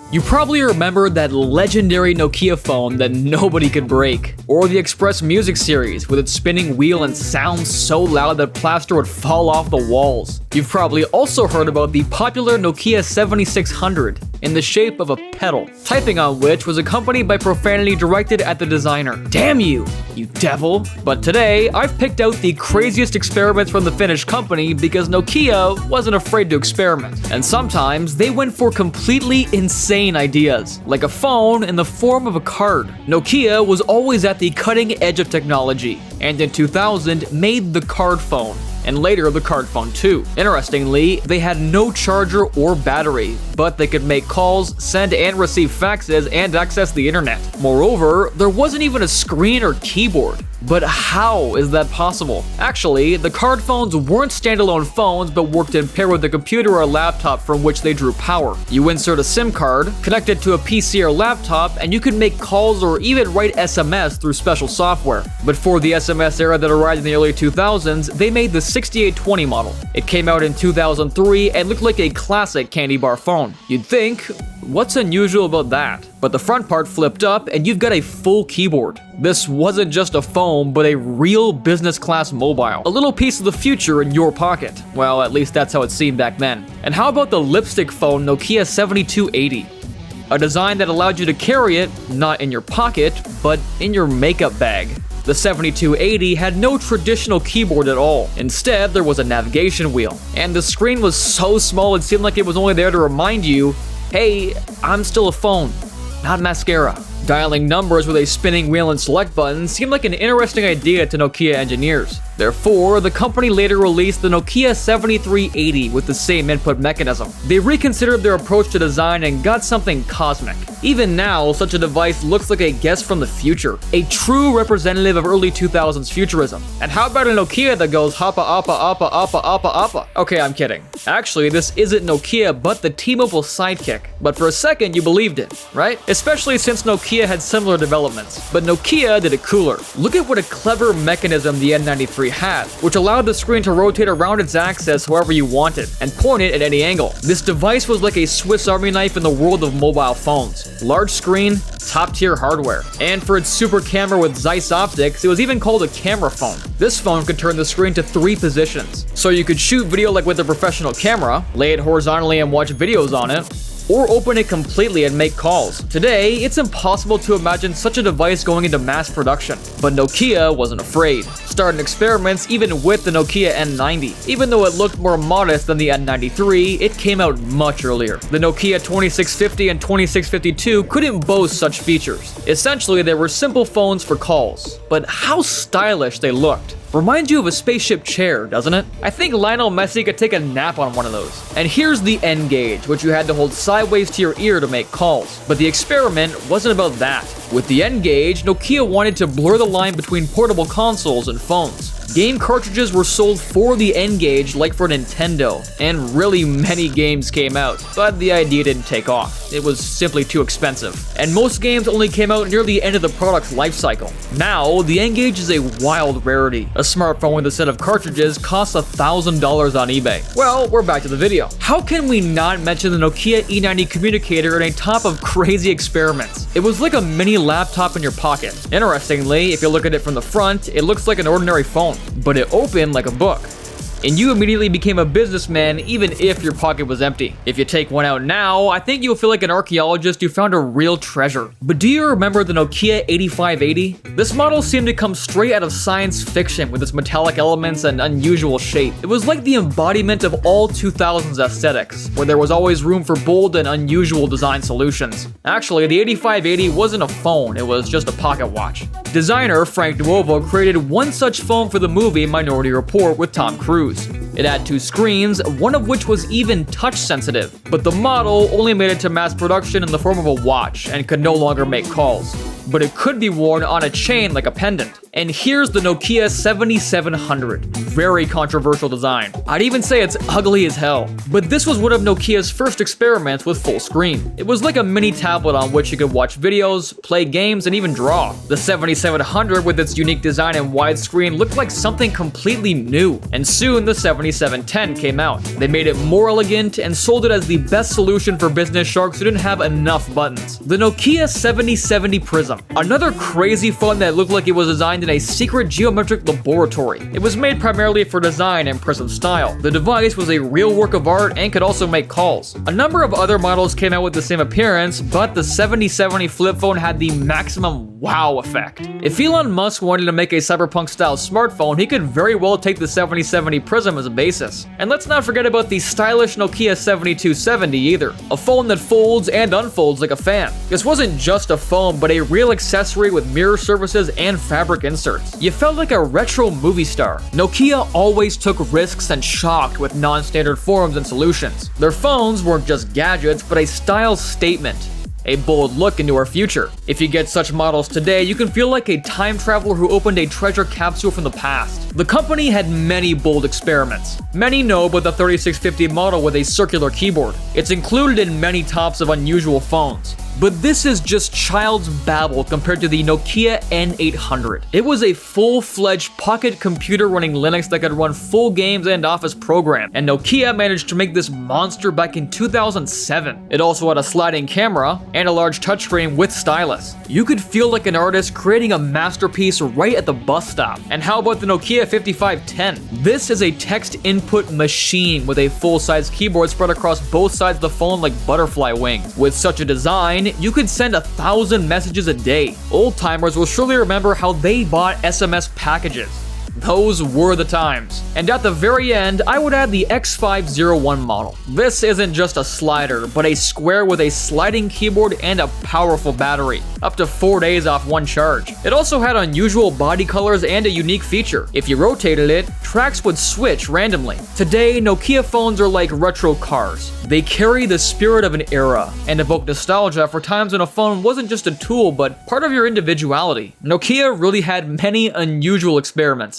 You probably remember that legendary Nokia phone that nobody could break, or the Express Music series with its spinning wheel and sounds so loud that plaster would fall off the walls. You've probably also heard about the popular Nokia 7600 in the shape of a pedal, typing on which was accompanied by profanity directed at the designer. Damn you, you devil! But today, I've picked out the craziest experiments from the Finnish company because Nokia wasn't afraid to experiment. And sometimes, they went for completely insane ideas, like a phone in the form of a card. Nokia was always at the cutting edge of technology, and in 2000 made the Cardphone, and later the Cardphone 2. Interestingly, they had no charger or battery, but they could make calls, send and receive faxes, and access the internet. Moreover, there wasn't even a screen or keyboard. But how is that possible? Actually, the Cardphones weren't standalone phones but worked in pair with a computer or laptop from which they drew power. You insert a SIM card, connect it to a PC or laptop, and you could make calls or even write SMS through special software. But for the SMS era that arrived in the early 2000s, they made the 6820 model. It came out in 2003 and looked like a classic candy bar phone. You'd think, what's unusual about that? But the front part flipped up and you've got a full keyboard. This wasn't just a phone, but a real business class mobile. A little piece of the future in your pocket. Well, at least that's how it seemed back then. And how about the lipstick phone Nokia 7280? A design that allowed you to carry it, not in your pocket, but in your makeup bag. The 7280 had no traditional keyboard at all. Instead, there was a navigation wheel. And the screen was so small it seemed like it was only there to remind you, hey, I'm still a phone, not mascara. Dialing numbers with a spinning wheel and select button seemed like an interesting idea to Nokia engineers. Therefore, the company later released the Nokia 7380 with the same input mechanism. They reconsidered their approach to design and got something cosmic. Even now, such a device looks like a guest from the future, a true representative of early 2000s futurism. And how about a Nokia that goes hoppa appa appa appa appa appa? Okay, I'm kidding. Actually, this isn't Nokia, but the T-Mobile sidekick. But for a second, you believed it, right? Especially since Nokia had similar developments. But Nokia did it cooler. Look at what a clever mechanism the N93 had, which allowed the screen to rotate around its axis however you wanted, and point it at any angle. This device was like a Swiss Army knife in the world of mobile phones. Large screen, top-tier hardware. And for its super camera with Zeiss optics, it was even called a camera phone. This phone could turn the screen to 3 positions. So you could shoot video like with a professional camera, lay it horizontally and watch videos on it, or open it completely and make calls. Today, it's impossible to imagine such a device going into mass production, but Nokia wasn't afraid, starting experiments even with the Nokia N90. Even though it looked more modest than the N93, it came out much earlier. The Nokia 2650 and 2652 couldn't boast such features. Essentially, they were simple phones for calls, but how stylish they looked. Reminds you of a spaceship chair, doesn't it? I think Lionel Messi could take a nap on one of those. And here's the N-Gage, which you had to hold sideways to your ear to make calls. But the experiment wasn't about that. With the N-Gage, Nokia wanted to blur the line between portable consoles and phones. Game cartridges were sold for the N-Gage like for Nintendo, and really many games came out, but the idea didn't take off. It was simply too expensive. And most games only came out near the end of the product's life cycle. Now, the N-Gage is a wild rarity. A smartphone with a set of cartridges costs $1,000 on eBay. Well, we're back to the video. How can we not mention the Nokia E90 communicator in a top of crazy experiments? It was like a mini laptop in your pocket. Interestingly, if you look at it from the front, it looks like an ordinary phone, but it opened like a book. And you immediately became a businessman even if your pocket was empty. If you take one out now, I think you'll feel like an archaeologist who found a real treasure. But do you remember the Nokia 8580? This model seemed to come straight out of science fiction with its metallic elements and unusual shape. It was like the embodiment of all 2000s aesthetics, where there was always room for bold and unusual design solutions. Actually, the 8580 wasn't a phone, it was just a pocket watch. Designer Frank Nuovo created one such phone for the movie Minority Report with Tom Cruise. It had 2 screens, one of which was even touch sensitive, but the model only made it to mass production in the form of a watch and could no longer make calls. But it could be worn on a chain like a pendant. And here's the Nokia 7700. Very controversial design. I'd even say it's ugly as hell. But this was one of Nokia's first experiments with full screen. It was like a mini tablet on which you could watch videos, play games, and even draw. The 7700 with its unique design and widescreen looked like something completely new. And soon the 7710 came out. They made it more elegant and sold it as the best solution for business sharks who didn't have enough buttons. The Nokia 7070 PRISM. Another crazy phone that looked like it was designed in a secret geometric laboratory. It was made primarily for design and PRISM style. The device was a real work of art and could also make calls. A number of other models came out with the same appearance, but the 7070 flip phone had the maximum wow effect. If Elon Musk wanted to make a cyberpunk style smartphone, he could very well take the 7070 PRISM as a basis. And let's not forget about the stylish Nokia 7270 either, a phone that folds and unfolds like a fan. This wasn't just a phone, but a real accessory with mirror surfaces and fabric inserts. You felt like a retro movie star. Nokia always took risks and shocked with non-standard forms and solutions. Their phones weren't just gadgets, but a style statement. A bold look into our future. If you get such models today, you can feel like a time traveler who opened a treasure capsule from the past. The company had many bold experiments. Many know about the 3650 model with a circular keyboard. It's included in many tops of unusual phones. But this is just child's babble compared to the Nokia N800. It was a full-fledged pocket computer running Linux that could run full games and office programs, and Nokia managed to make this monster back in 2007. It also had a sliding camera and a large touchscreen with stylus. You could feel like an artist creating a masterpiece right at the bus stop. And how about the Nokia 5510? This is a text input machine with a full-size keyboard spread across both sides of the phone like butterfly wings. With such a design, you could send 1,000 messages a day. Old-timers will surely remember how they bought SMS packages. Those were the times. And at the very end, I would add the X5-01 model. This isn't just a slider, but a square with a sliding keyboard and a powerful battery. Up to 4 days off one charge. It also had unusual body colors and a unique feature. If you rotated it, tracks would switch randomly. Today, Nokia phones are like retro cars. They carry the spirit of an era and evoke nostalgia for times when a phone wasn't just a tool, but part of your individuality. Nokia really had many unusual experiments.